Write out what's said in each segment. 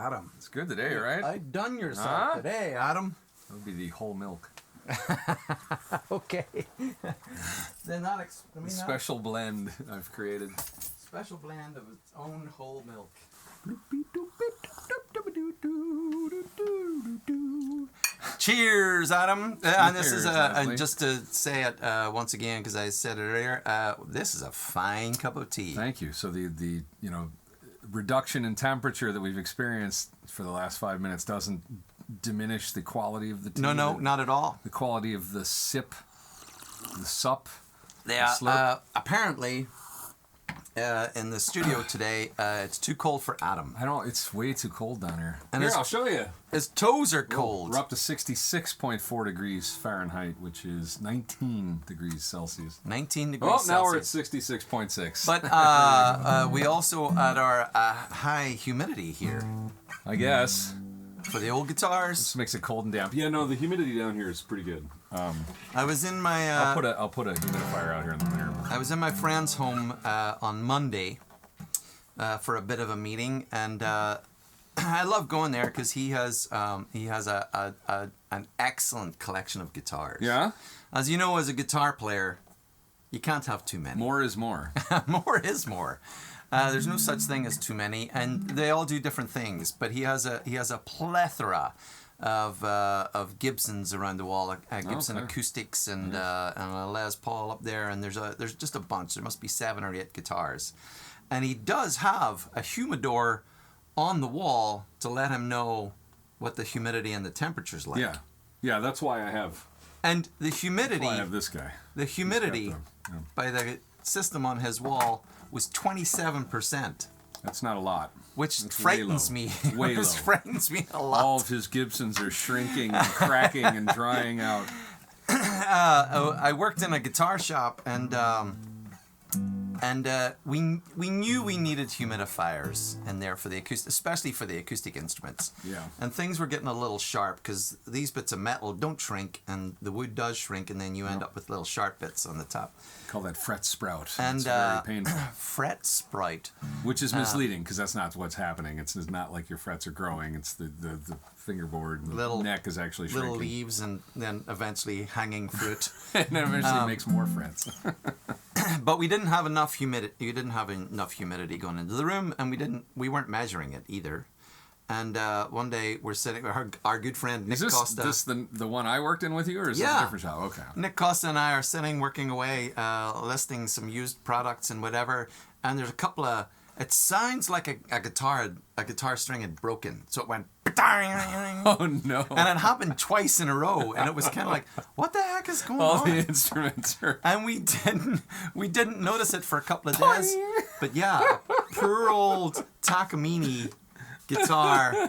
Adam. It's good today, right? I done yourself today, Adam. That would be the whole milk. Okay. Then that Special blend I've created. special blend of its own whole milk. Cheers, Adam. And this is Leslie. just to say it once again because I said it earlier. This is a fine cup of tea. Thank you. So the reduction in temperature that we've experienced for the last 5 minutes doesn't diminish the quality of the tea. No, not at all. The quality of the sip, the sup. Yeah. The slurp. Apparently, in the studio today, it's too cold for Adam. It's way too cold down here. And I'll show you. His toes are cold. We're up to 66.4 degrees Fahrenheit, which is 19 degrees Celsius. 19 degrees Celsius. Now we're at 66.6. But we also at our high humidity here I guess. for the old guitars. This makes it cold and damp. Yeah, no, the humidity down here is pretty good. I was in my I'll put a humidifier out here in the winter. I was in my friend's home on Monday for a bit of a meeting, and I love going there because he has an excellent collection of guitars. Yeah? As you know, as a guitar player, you can't have too many. More is more. More is more. There's no such thing as too many, and they all do different things. But he has a plethora of Gibsons around the wall, Gibson acoustics and a Les Paul up there, and there's just a bunch. There must be 7 or 8 guitars, and he does have a humidor on the wall to let him know what the humidity and the temperature's like. Yeah, that's why I have. And the humidity. That's why I have this guy. The humidity by the system on his wall was 27%. That's not a lot. Which That's frightens me. Way low. Which frightens me a lot. All of his Gibsons are shrinking and cracking and drying out. I worked in a guitar shop, and we knew we needed humidifiers in there for the acoustic, especially for the acoustic instruments. Yeah. And things were getting a little sharp because these bits of metal don't shrink, and the wood does shrink, and then you end up with little sharp bits on the top. Call that fret sprout. And it's very painful. Fret sprout. Which is misleading because that's not what's happening. It's not like your frets are growing. It's the fingerboard and the neck is actually shrinking. Little leaves and then eventually hanging fruit. And then eventually makes more frets. But we didn't have enough humidity. You didn't have enough humidity going into the room, and we weren't measuring it either. And one day we're sitting. Our good friend Nick Costa. Is this the one I worked in with you, or is this a different shop? Okay. Nick Costa and I are sitting, working away, listing some used products and whatever. And there's a couple of. It sounds like a guitar string had broken, so it went. Oh no! And it happened twice in a row, and it was kind of like, what the heck is going on? All the instruments are. And we didn't notice it for a couple of days. But yeah, poor old Takamine guitar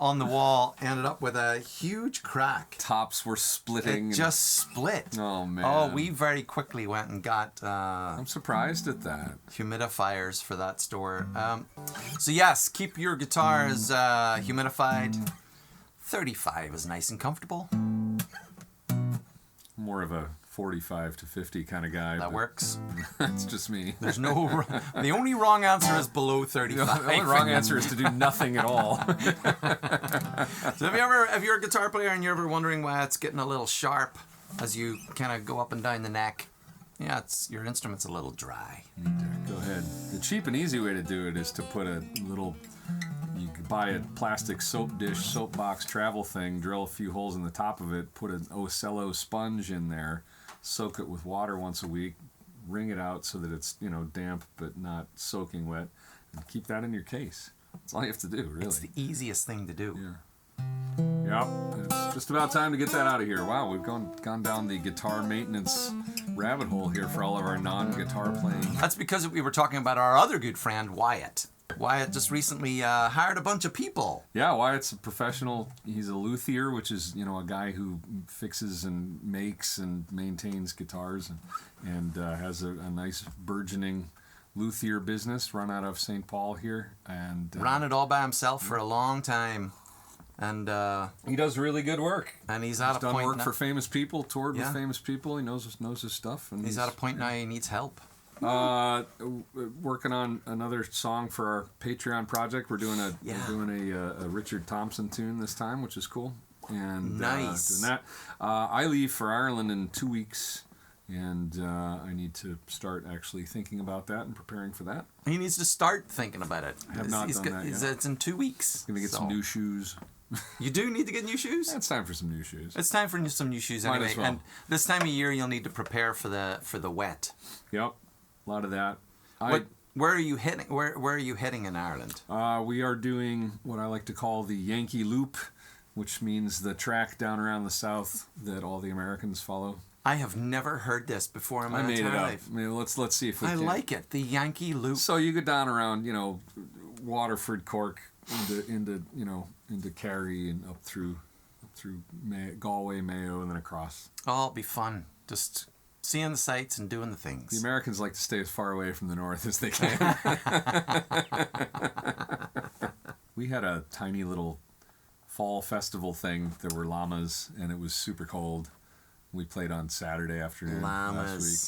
on the wall ended up with a huge crack. Tops were splitting. It just split. Oh man! Oh, we very quickly went and got. I'm surprised at that. Humidifiers for that store. So yes, keep your guitars humidified. 35 is nice and comfortable. More of a 45 to 50 kind of guy. That works. That's just me. There's no. The only wrong answer is below 35. The only wrong answer is to do nothing at all. So if you're a guitar player and you're ever wondering why it's getting a little sharp as you kind of go up and down the neck, yeah, your instrument's a little dry. Go ahead. The cheap and easy way to do it is to put a little. You could buy a plastic soap dish, soap box travel thing, drill a few holes in the top of it, put an Ocello sponge in there, soak it with water once a week, wring it out so that it's damp but not soaking wet, and keep that in your case. That's all you have to do, really. It's the easiest thing to do. Yeah. Yep. It's just about time to get that out of here. Wow, we've gone down the guitar maintenance rabbit hole here for all of our non-guitar playing. That's because we were talking about our other good friend, Wyatt. Wyatt just recently hired a bunch of people. Yeah, Wyatt's a professional. He's a luthier, which is, a guy who fixes and makes and maintains guitars and has a nice burgeoning luthier business run out of St. Paul here. And ran it all by himself for a long time. And he does really good work. And he's at a point done work for famous people, toured with famous people. He knows his stuff. And he's at a point now he needs help. Working on another song for our Patreon project. We're doing a Richard Thompson tune this time, which is cool. And nice. Doing that. I leave for Ireland in 2 weeks, and I need to start actually thinking about that and preparing for that. He needs to start thinking about it. I have not done that yet. It's in 2 weeks. Gonna get some new shoes. You do need to get new shoes? It's time for some new shoes. It's time for some new shoes anyway. Might as well. And this time of year, you'll need to prepare for the wet. Yep, a lot of that. Where are you heading? Where are you heading in Ireland? We are doing what I like to call the Yankee Loop, which means the track down around the south that all the Americans follow. I have never heard this before in my entire life. I mean, let's see if we can. I like it. The Yankee Loop. So you go down around, Waterford, Cork, into Kerry and up through Galway, Mayo, and then across. Oh, it'll be fun. Just seeing the sights and doing the things. The Americans like to stay as far away from the north as they can. We had a tiny little fall festival thing. There were llamas, and it was super cold. We played on Saturday afternoon last week.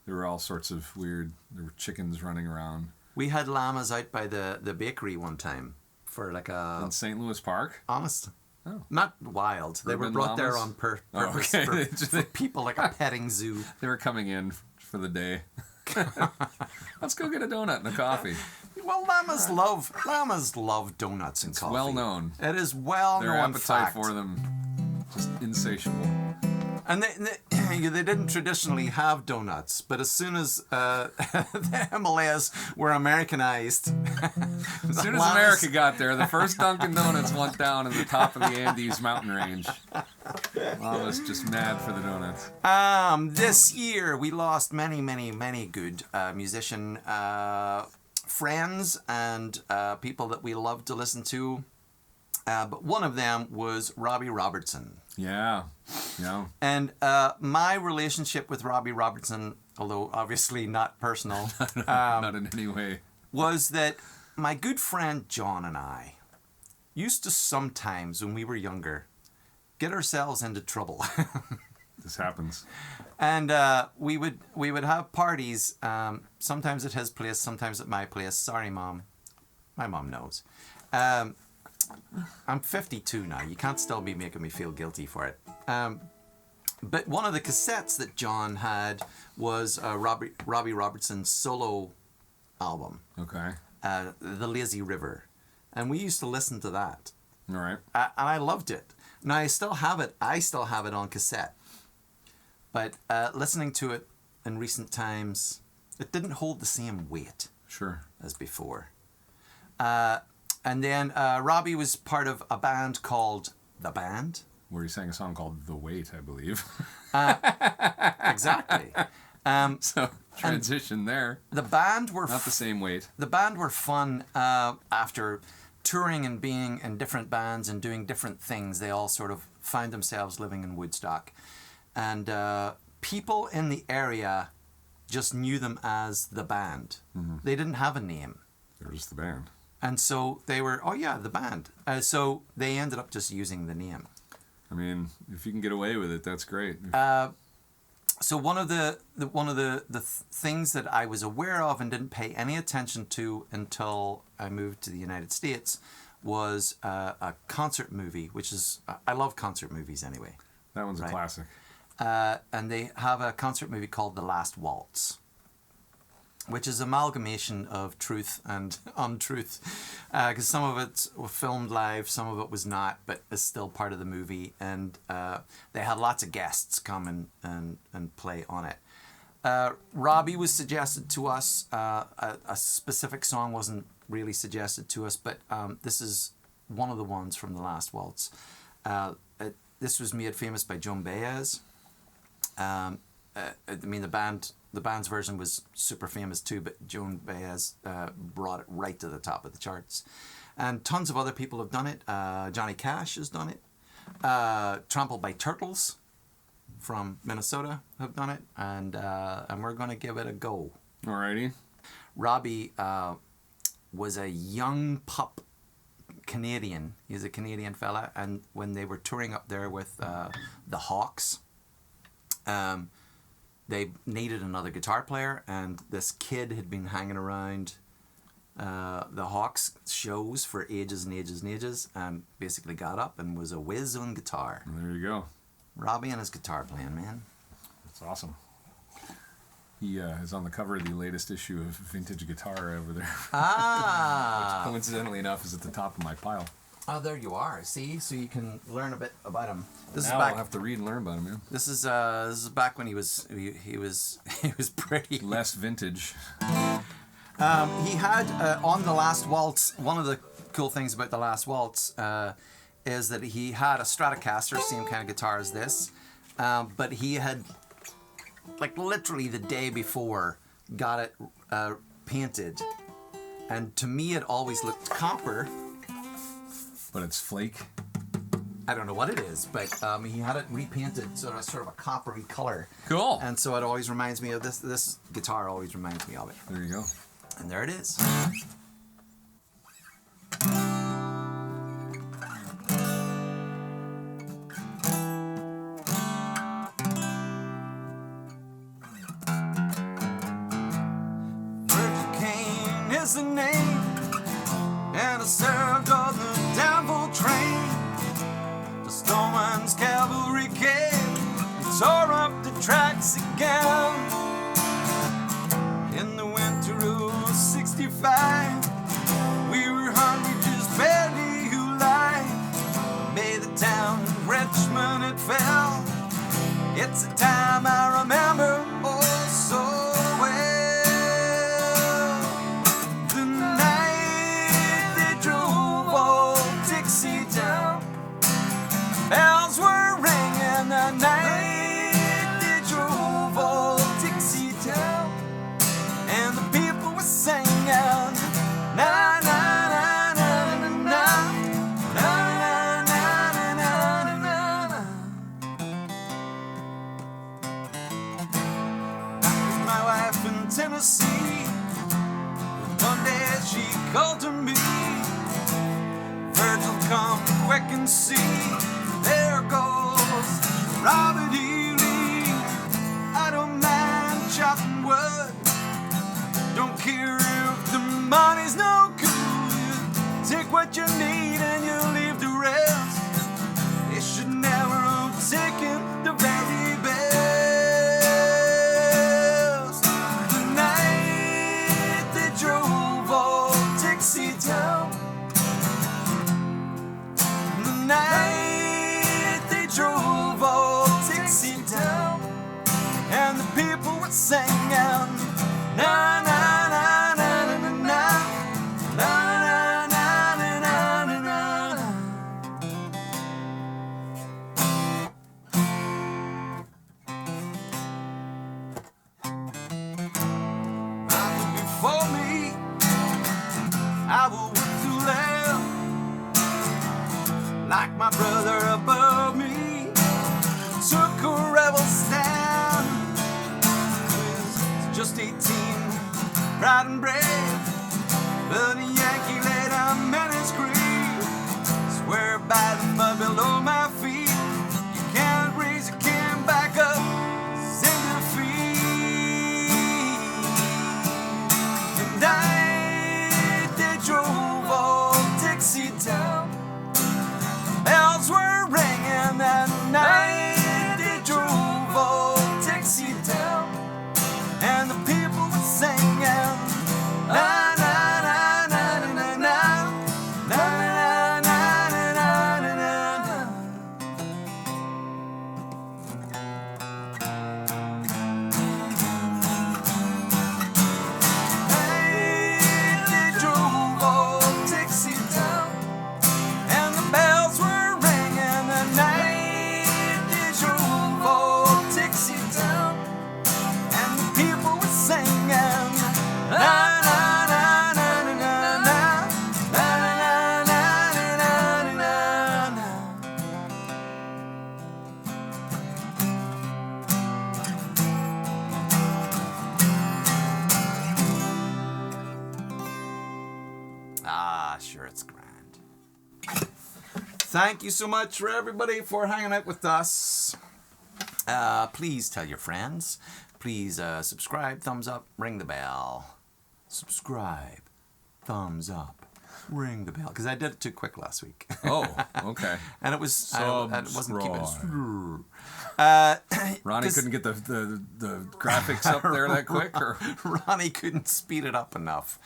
There were all sorts of weird. There were chickens running around. We had llamas out by the bakery one time for like a... In St. Louis Park? Honest. Oh. Not wild. They were brought there on purpose for people, like a petting zoo. They were coming in for the day. Let's go get a donut and a coffee. Well, llamas love donuts and coffee. It's well known. It is well known. Their appetite fact. for them, just insatiable. And they didn't traditionally have donuts, but as soon as the Himalayas were Americanized... As soon as America got there, the first Dunkin' Donuts went down in the top of the Andes mountain range. Llamas just mad for the donuts. This year, we lost many, many, many good musician friends and people that we love to listen to. But one of them was Robbie Robertson. Yeah. And my relationship with Robbie Robertson, although obviously not personal, not in any way, was that my good friend John and I used to sometimes, when we were younger, get ourselves into trouble. This happens. And we would have parties, sometimes at his place, sometimes at my place. Sorry, Mom. My mom knows. I'm 52 now. You can't still be making me feel guilty for it. But one of the cassettes that John had was Robbie Robertson's solo album. Okay. The Lazy River. And we used to listen to that. All right. And I loved it. Now, I still have it. I still have it on cassette. But listening to it in recent times, it didn't hold the same weight. Sure. As before. And then Robbie was part of a band called The Band. Where he sang a song called The Wait, I believe. Exactly. So, transition there. The band were... Not the same weight. The band were fun after touring and being in different bands and doing different things. They all sort of found themselves living in Woodstock. And people in the area just knew them as The Band. Mm-hmm. They didn't have a name. They were just The Band. And so they were, The Band. So they ended up just using the name. I mean, if you can get away with it, that's great. So one of the things that I was aware of and didn't pay any attention to until I moved to the United States was a concert movie, which is, I love concert movies anyway. That one's a classic. And they have a concert movie called The Last Waltz, which is amalgamation of truth and untruth, because some of it was filmed live, some of it was not, but is still part of the movie, and they had lots of guests come and play on it. Robbie was suggested to us. A specific song wasn't really suggested to us, but this is one of the ones from The Last Waltz. This was made famous by Joan Baez. The band's version was super famous too, but Joan Baez brought it right to the top of the charts. And tons of other people have done it. Johnny Cash has done it. Trampled by Turtles from Minnesota have done it. And we're going to give it a go. Alrighty. Robbie was a young pup Canadian. He's a Canadian fella. And when they were touring up there with the Hawks, they needed another guitar player, and this kid had been hanging around the Hawks shows for ages and ages and ages, and basically got up and was a whiz on guitar. There you go. Robbie and his guitar playing, man. That's awesome. He is on the cover of the latest issue of Vintage Guitar over there. Ah! Which, coincidentally enough, is at the top of my pile. Oh, there you are. See, so you can learn a bit about him. This Now is back. I'll have to read and learn about him. Yeah. This is back when he was pretty Less vintage. He had on the Last Waltz. One of the cool things about the Last Waltz is that he had a Stratocaster, same kind of guitar as this, but he had, like, literally the day before, got it painted, and to me it always looked copper. But it's flake. I don't know what it is, but he had it repainted sort of a coppery color. Cool. And so it always reminds me of this. This guitar always reminds me of it. There you go. And there it is. Virgin Cane is the name, and I served on the downfall train. The Stoneman's cavalry came and tore up the tracks again. In the winter of '65, we were hungry, just barely alive. Made the town of Richmond it fell. It's a time I remember oh so well. The night they drove old Dixie down, bells were ringing. The night they drove old Dixie down, and the people were singing, na na na na na na na na na na na. My wife in Tennessee, one day she called to me, Virgil, come quick and see, there goes Robert E. Lee. I don't mind chopping wood, don't care if the money's no good. Take what you need and you leave the rest. They should never have taken the very best. The night they drove old Dixie down, the night they drove old Dixie down, and the people were singing, na na na na na na na na na na na na. Nothing before me, I will work to live like my brother above me took a rebel stand. Just 18, proud and brave, but a Yankee laid on Menace Creek. Swear by the mud below my feet, you can't raise, you can't back up, sing defeat. And they drove old Dixie down, bells were ringing that night. They drove old Dixie down, and the people were singing, na na na na na na na na na na na na. Hey, they drove old Dixie down, and the bells were ringing the night they drove old Dixie down, and the people were singing, na na na na na na na na na na na na. Ah, sure, it's grand. Thank you so much for everybody for hanging out with us. Please tell your friends. Please subscribe, thumbs up, ring the bell. Subscribe, thumbs up, ring the bell. Because I did it too quick last week. Oh, okay. And it was I wasn't keeping Ronnie couldn't get the graphics up there that quick, or Ronnie couldn't speed it up enough.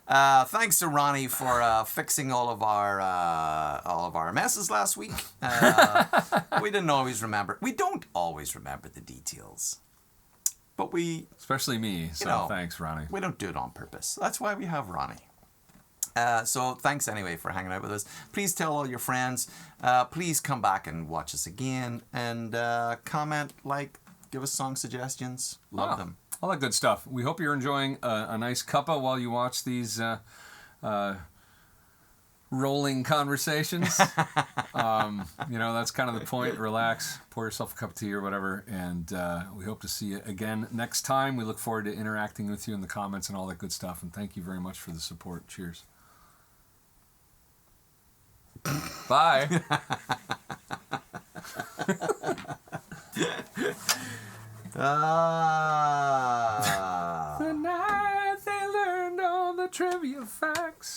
Thanks to Ronnie for fixing all of our messes last week. We didn't always remember. We don't always remember the details, but especially me. So thanks, Ronnie. We don't do it on purpose. That's why we have Ronnie. So thanks anyway for hanging out with us. Please tell all your friends. Please come back and watch us again, and comment, give us song suggestions. Love them. All that good stuff. We hope you're enjoying a nice cuppa while you watch these rolling conversations. That's kind of the point. Relax, pour yourself a cup of tea or whatever, and we hope to see you again next time. We look forward to interacting with you in the comments and all that good stuff, and thank you very much for the support. Cheers. Bye. The night they learned all the trivia facts.